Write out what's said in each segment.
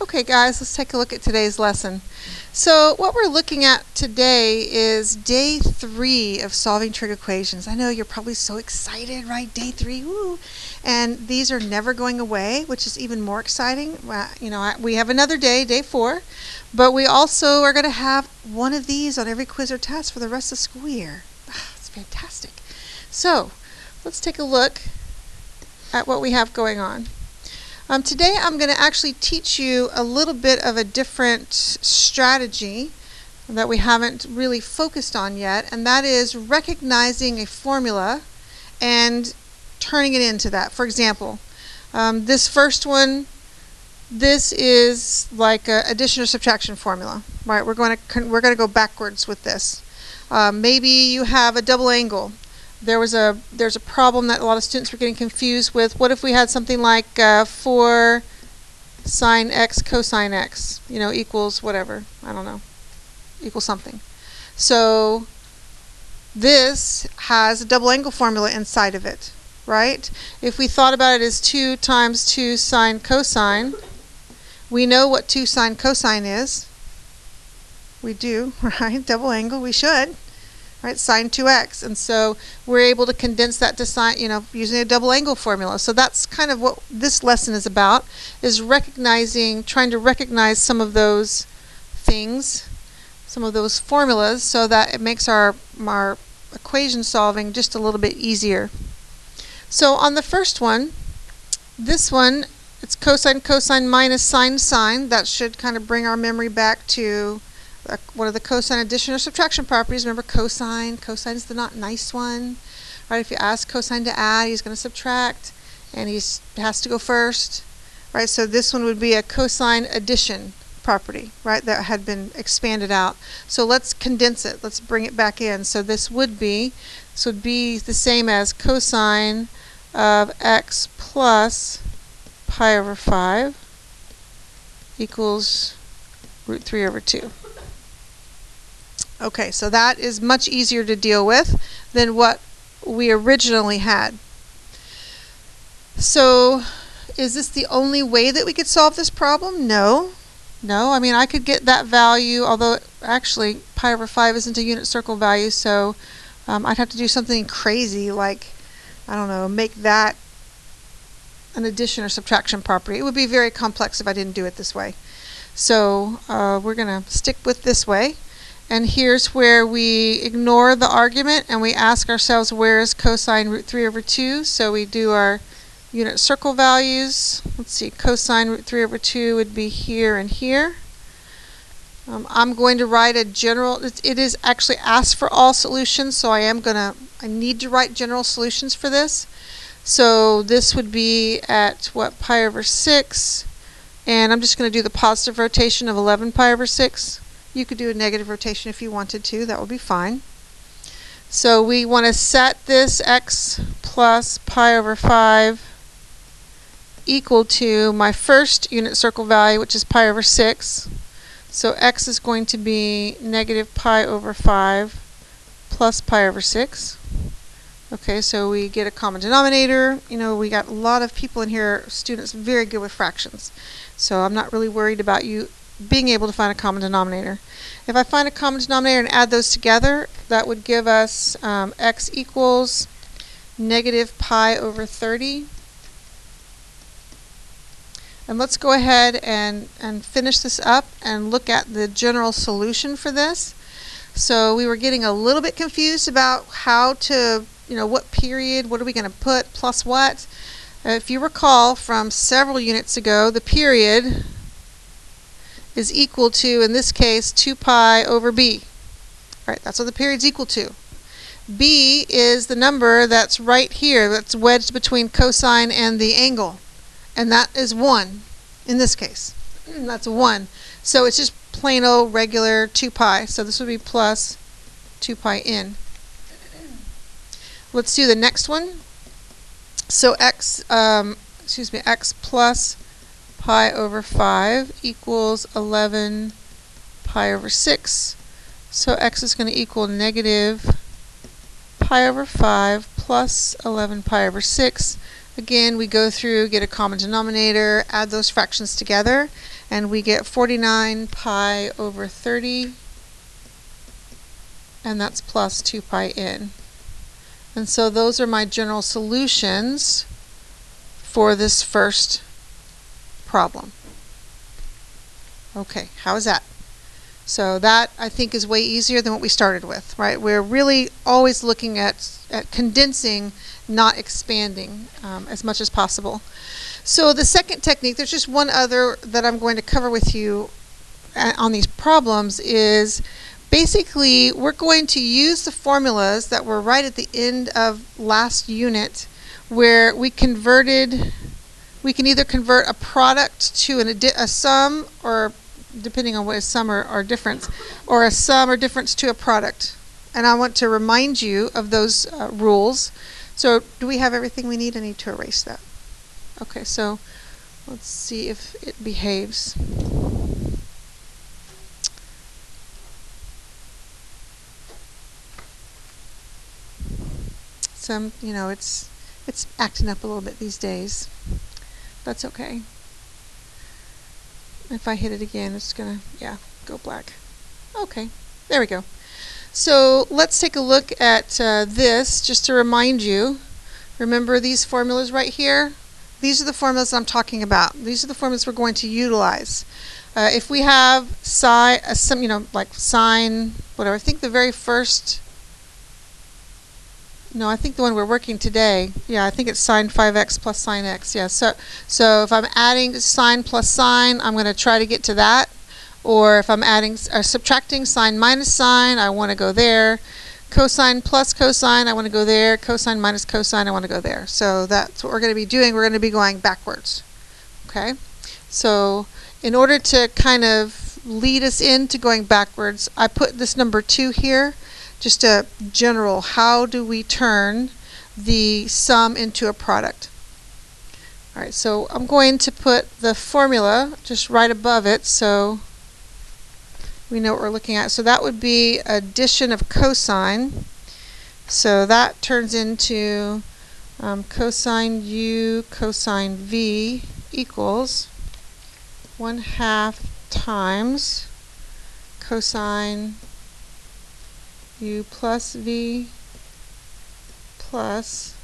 Okay guys, let's take a look at today's lesson. So what we're looking at today is day 3 of solving trig equations. I know you're probably so excited, right? Day 3, woo! And these are never going away, which is even more exciting. We have another day, day 4, but we also are going to have one of these on every quiz or test for the rest of the school year. It's fantastic. So let's take a look at what we have going on. Today I'm going to actually teach you a little bit of a different strategy that we haven't really focused on yet, and that is recognizing a formula and turning it into that. For example, this first one, this is like an addition or subtraction formula, right? We're going to go backwards with this. Maybe you have a double angle. There's a problem that a lot of students were getting confused with. What if we had something like 4 sine x cosine x, equals whatever, I don't know, equals something. So this has a double angle formula inside of it, right? If we thought about it as 2 times 2 sine cosine, we know what 2 sine cosine is. We do, right? Double angle, we should. Right, sine 2x, and so we're able to condense that to sine, using a double angle formula. So that's kind of what this lesson is about, is trying to recognize some of those things, some of those formulas, so that it makes our equation solving just a little bit easier. So on the first one, this one, it's cosine cosine minus sine sine. That should kind of bring our memory back to one of the cosine addition or subtraction properties. Remember cosine is the not nice one, right? If you ask cosine to add, he's going to subtract, and he has to go first, right? So this one would be a cosine addition property, right? That had been expanded out. So let's condense it. Let's bring it back in. So this would be the same as cosine of x plus pi over 5 equals root 3 over 2. Okay, so that is much easier to deal with than what we originally had. So is this the only way that we could solve this problem? No. I mean, I could get that value, although actually pi over 5 isn't a unit circle value, so I'd have to do something crazy like, I don't know, make that an addition or subtraction property. It would be very complex if I didn't do it this way. So we're going to stick with this way. And here's where we ignore the argument and we ask ourselves, where is cosine root 3 over 2? So we do our unit circle values. Let's see, cosine root 3 over 2 would be here and here. I'm going to write a general, it is actually asked for all solutions, so I need to write general solutions for this. So this would be at what, pi over 6, and I'm just going to do the positive rotation of 11 pi over 6. You could do a negative rotation if you wanted to. That would be fine. So we want to set this x plus pi over 5 equal to my first unit circle value, which is pi over 6. So x is going to be negative pi over 5 plus pi over 6. Okay, so we get a common denominator. We got a lot of people in here, students very good with fractions. So I'm not really worried about you being able to find a common denominator. If I find a common denominator and add those together, that would give us x equals negative pi over 30. And let's go ahead and finish this up and look at the general solution for this. So we were getting a little bit confused about how to, what period, what are we going to put, plus what. If you recall from several units ago, the period is equal to, in this case, 2 pi over b. All right, that's what the period's equal to. B is the number that's right here, that's wedged between cosine and the angle. And that is 1 in this case. That's 1. So it's just plain old regular 2 pi. So this would be plus 2 pi n. Let's do the next one. So x plus pi over 5 equals 11 pi over 6. So x is going to equal negative pi over 5 plus 11 pi over 6. Again, we go through, get a common denominator, add those fractions together, and we get 49 pi over 30, and that's plus 2 pi n. And so those are my general solutions for this first problem. Okay, how is that? So that, I think, is way easier than what we started with, right? We're really always looking at condensing, not expanding as much as possible. So the second technique, there's just one other that I'm going to cover with you on these problems, is basically we're going to use the formulas that were right at the end of last unit, where we can either convert a product to a sum, or depending on what is sum or difference, or a sum or difference to a product. And I want to remind you of those rules. So do we have everything we need? I need to erase that. Okay, so let's see if it behaves. It's acting up a little bit these days. That's okay. If I hit it again, it's gonna, go black. Okay, there we go. So let's take a look at this, just to remind you. Remember these formulas right here? These are the formulas I'm talking about. These are the formulas we're going to utilize. If we have like sine, whatever, I think the very first, no, I think the one we're working today, I think it's sine 5x plus sine x. Yeah, so if I'm adding sine plus sine, I'm going to try to get to that. Or if I'm subtracting sine minus sine, I want to go there. Cosine plus cosine, I want to go there. Cosine minus cosine, I want to go there. So that's what we're going to be doing. We're going to be going backwards. Okay? So in order to kind of lead us into going backwards, I put this number 2 here. Just a general, how do we turn the sum into a product? All right, so I'm going to put the formula just right above it so we know what we're looking at. So that would be addition of cosine. So that turns into cosine u cosine v equals 1/2 times cosine u plus v plus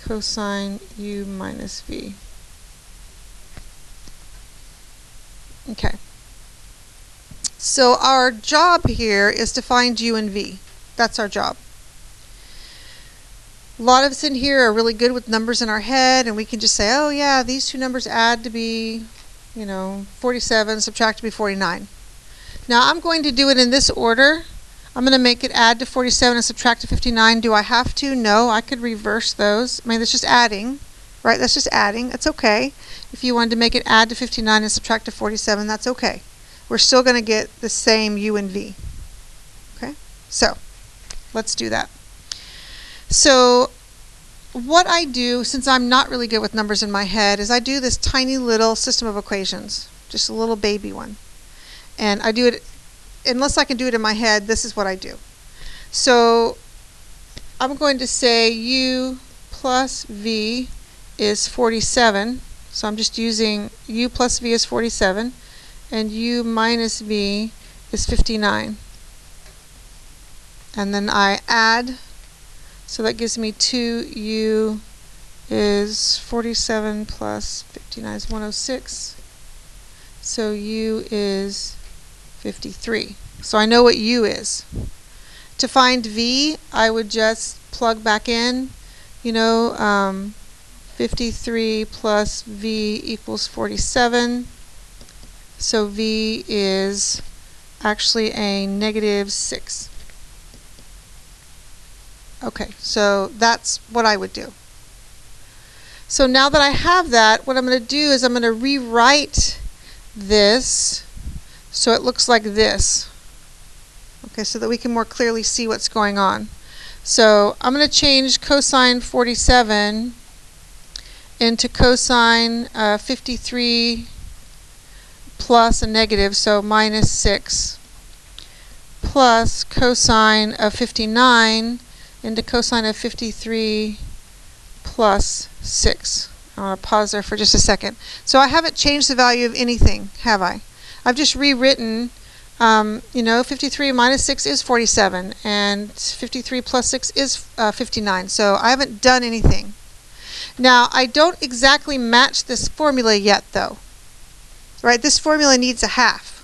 cosine u minus v. Okay. So our job here is to find u and v. That's our job. A lot of us in here are really good with numbers in our head, and we can just say, oh yeah, these two numbers add to be, 47, subtract to be 49. Now I'm going to do it in this order. I'm going to make it add to 47 and subtract to 59. Do I have to? No, I could reverse those. I mean, that's just adding, right? That's just adding. That's okay. If you wanted to make it add to 59 and subtract to 47, that's okay. We're still going to get the same u and v. Okay? So, let's do that. So, what I do, since I'm not really good with numbers in my head, is I do this tiny little system of equations. Just a little baby one. And I do it, unless I can do it in my head, this is what I do. So I'm going to say u plus v is 47. So I'm just using u plus v is 47. And u minus v is 59. And then I add, so that gives me 2u is 47 plus 59 is 106. So u is 53. So I know what u is. To find v, I would just plug back in, 53 plus v equals 47. So v is actually a -6. Okay, so that's what I would do. So now that I have that, what I'm going to do is I'm going to rewrite this so it looks like this. Okay, so that we can more clearly see what's going on. So I'm going to change cosine 47 into cosine 53 plus a negative, so -6, plus cosine of 59 into cosine of 53 plus 6. I want to pause there for just a second. So I haven't changed the value of anything, have I? I've just rewritten, 53 minus 6 is 47, and 53 plus 6 is 59. So I haven't done anything. Now, I don't exactly match this formula yet, though. Right? This formula needs a half.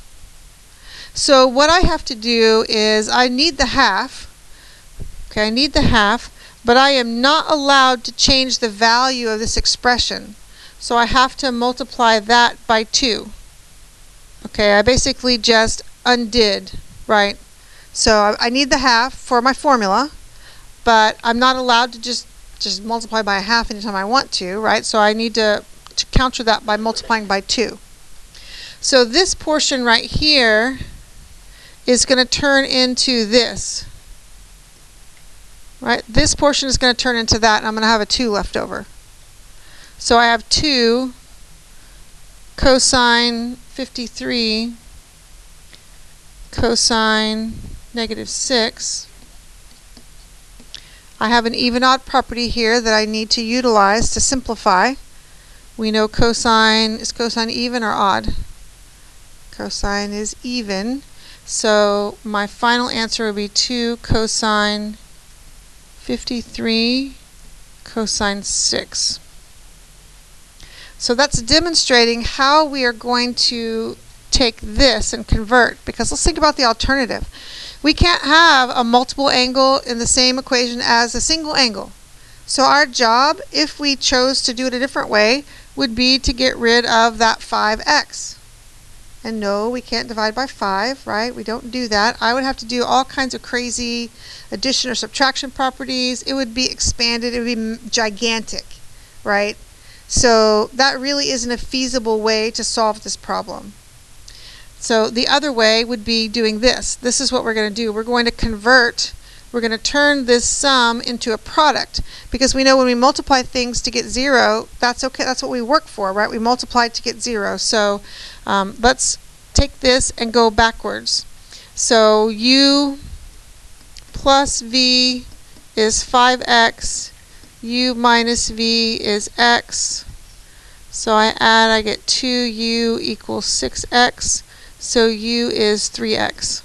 So what I have to do is I need the half. Okay, I need the half, but I am not allowed to change the value of this expression. So I have to multiply that by 2. Okay, I basically just undid, right? So I need the half for my formula, but I'm not allowed to just multiply by a half anytime I want to, right? So I need to counter that by multiplying by 2. So this portion right here is going to turn into this. Right? This portion is going to turn into that, and I'm going to have a 2 left over. So I have 2 cosine 53 cosine negative 6. I have an even-odd property here that I need to utilize to simplify. We know cosine, is cosine even or odd? Cosine is even. So my final answer would be 2 cosine 53 cosine 6. So that's demonstrating how we are going to take this and convert, because let's think about the alternative. We can't have a multiple angle in the same equation as a single angle. So our job, if we chose to do it a different way, would be to get rid of that 5x. And no, we can't divide by 5, right? We don't do that. I would have to do all kinds of crazy addition or subtraction properties. It would be expanded. It would be gigantic, right? So that really isn't a feasible way to solve this problem. So the other way would be doing this. This is what we're going to do. We're going to convert. We're going to turn this sum into a product, because we know when we multiply things to get 0, that's okay. That's what we work for, right? We multiply to get 0. So let's take this and go backwards. So u plus v is 5x. U minus v is x. So I add, I get 2u equals 6x. So u is 3x.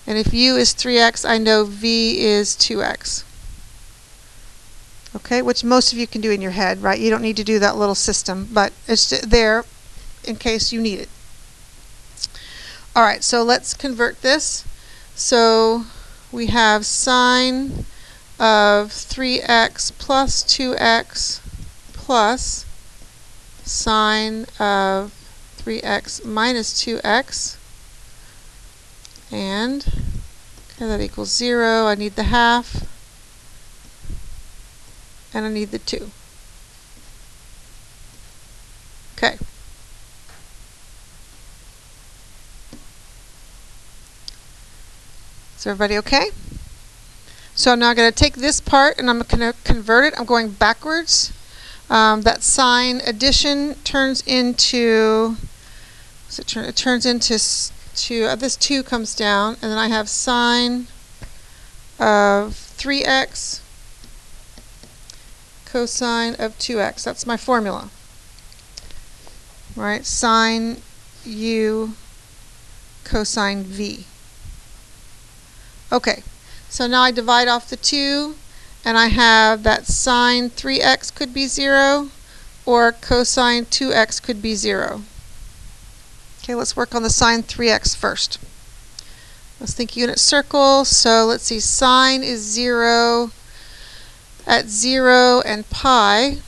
And if u is 3x, I know v is 2x. Okay, which most of you can do in your head, right? You don't need to do that little system, but it's there in case you need it. All right, so let's convert this. So we have sine of 3x plus 2x plus sine of 3x minus 2x. And okay, that equals 0. I need the half. And I need the 2. Okay. Is everybody okay? So I'm now going to take this part and I'm going to convert it. I'm going backwards. That sine addition turns into, it turns into this 2 comes down, and then I have sine of 3x cosine of 2x. That's my formula. Right? Sine u cosine v. Okay, so now I divide off the 2, and I have that sine 3x could be 0, or cosine 2x could be 0. Okay, let's work on the sine 3x first. Let's think unit circle. So let's see, sine is 0 at 0 and pi.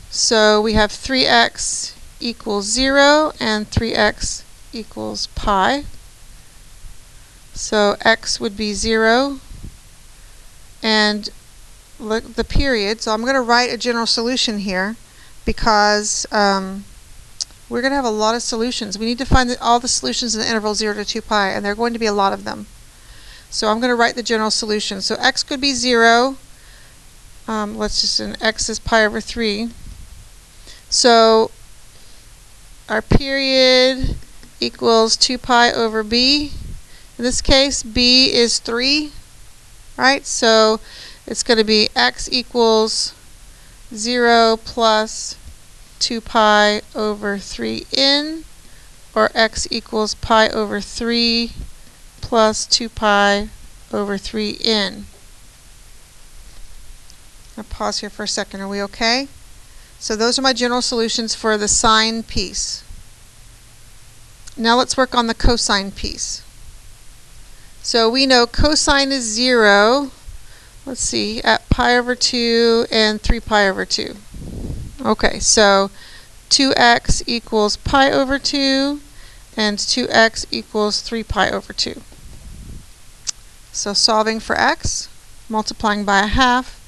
So we have 3x equals 0 and 3x equals pi. So x would be 0 and look the period. So I'm going to write a general solution here, because we're going to have a lot of solutions. We need to find all the solutions in the interval 0 to 2 pi, and there are going to be a lot of them. So I'm going to write the general solution. So x could be 0. Let's just, x is pi over 3. So our period equals 2 pi over b. In this case, b is 3, right? So it's going to be x equals 0 plus 2 pi over 3n, or x equals pi over 3 plus 2 pi over 3n. I'll pause here for a second. Are we okay? So those are my general solutions for the sine piece. Now let's work on the cosine piece. So we know cosine is 0, let's see, at pi over 2 and 3 pi over 2. Okay, so 2x equals pi over 2 and 2x equals 3 pi over 2. So solving for x, multiplying by a half,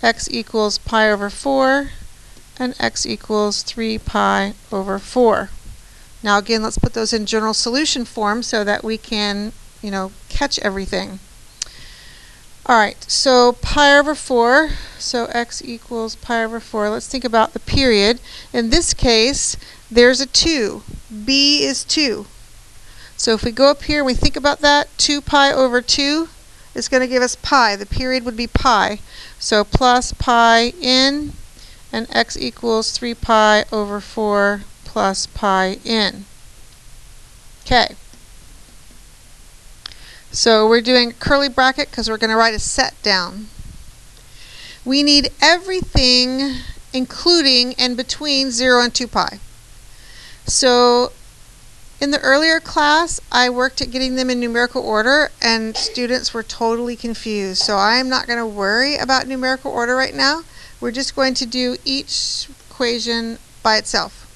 x equals pi over 4 and x equals 3 pi over 4. Now again, let's put those in general solution form so that we can, catch everything. Alright, so pi over 4, so x equals pi over 4. Let's think about the period. In this case, there's a 2. b is 2. So if we go up here and we think about that, 2 pi over 2 is going to give us pi. The period would be pi. So plus pi n, and x equals 3 pi over 4 plus pi n. Okay. So we're doing a curly bracket because we're going to write a set down. We need everything including and between 0 and 2 pi. So in the earlier class, I worked at getting them in numerical order, and students were totally confused. So I'm not going to worry about numerical order right now. We're just going to do each equation by itself.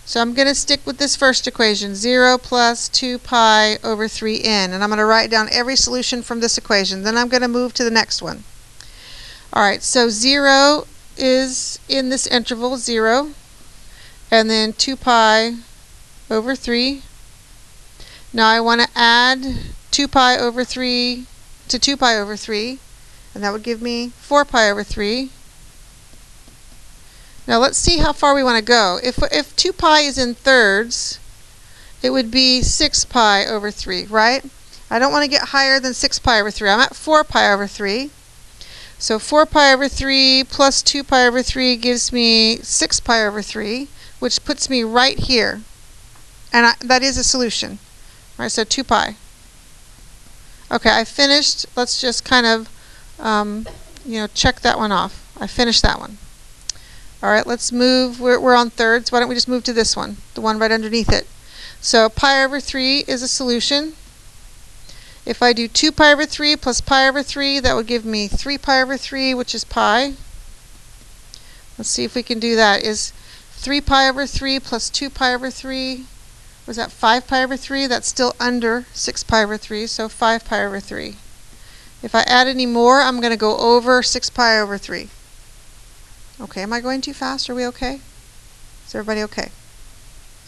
So I'm going to stick with this first equation, 0 plus 2 pi over 3n. And I'm going to write down every solution from this equation. Then I'm going to move to the next one. Alright, so 0 is in this interval, 0. And then 2 pi over 3. Now I want to add 2 pi over 3 to 2 pi over 3. And that would give me 4 pi over 3. Now let's see how far we want to go. If 2 pi is in thirds, it would be 6 pi over 3, right? I don't want to get higher than 6 pi over 3. I'm at 4 pi over 3. So 4 pi over 3 plus 2 pi over 3 gives me 6 pi over 3, which puts me right here. And that is a solution. All right, so 2 pi. Okay, I finished. Let's just kind of, check that one off. I finished that one. All right, let's move. We're on thirds. Why don't we just move to this one, the one right underneath it. So pi over 3 is a solution. If I do 2 pi over 3 plus pi over 3, that would give me 3 pi over 3, which is pi. Let's see if we can do that. Is 3 pi over 3 plus 2 pi over 3, was that 5 pi over 3? That's still under 6 pi over 3, so 5 pi over 3. If I add any more, I'm going to go over 6 pi over 3. Okay, am I going too fast? Are we okay? Is everybody okay?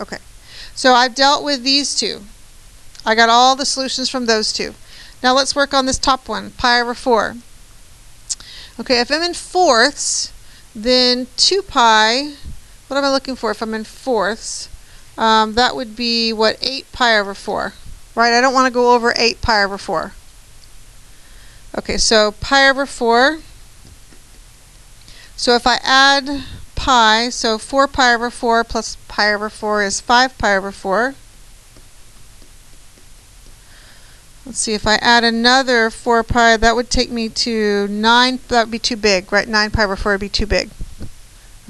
Okay. So I've dealt with these two. I got all the solutions from those two. Now let's work on this top one, pi over 4. Okay, if I'm in fourths, then 2 pi, what am I looking for if I'm in fourths? That would be, 8 pi over 4. Right, I don't want to go over 8 pi over 4. Okay, so pi over 4. So if I add pi, so 4 pi over 4 plus pi over 4 is 5 pi over 4. Let's see, if I add another 4 pi, that would take me to 9. That would be too big, right? 9 pi over 4 would be too big.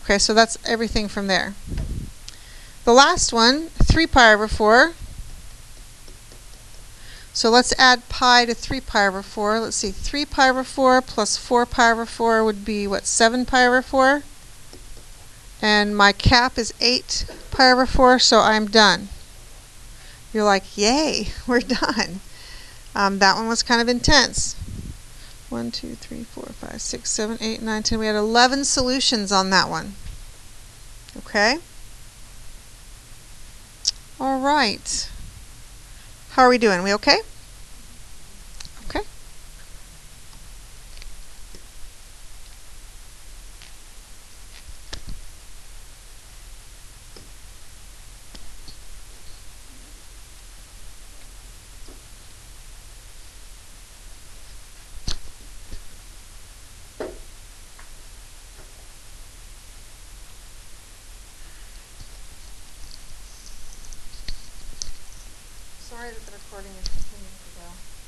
Okay, so that's everything from there. The last one, 3 pi over 4. So let's add pi to 3 pi over 4. Let's see, 3 pi over 4 plus 4 pi over 4 would be, 7 pi over 4? And my cap is 8 pi over 4, so I'm done. You're like, yay, we're done. That one was kind of intense. 1, 2, 3, 4, 5, 6, 7, 8, 9, 10. We had 11 solutions on that one. Okay? All right. How are we doing? We okay? Okay. sorry that the recording is continuing to go.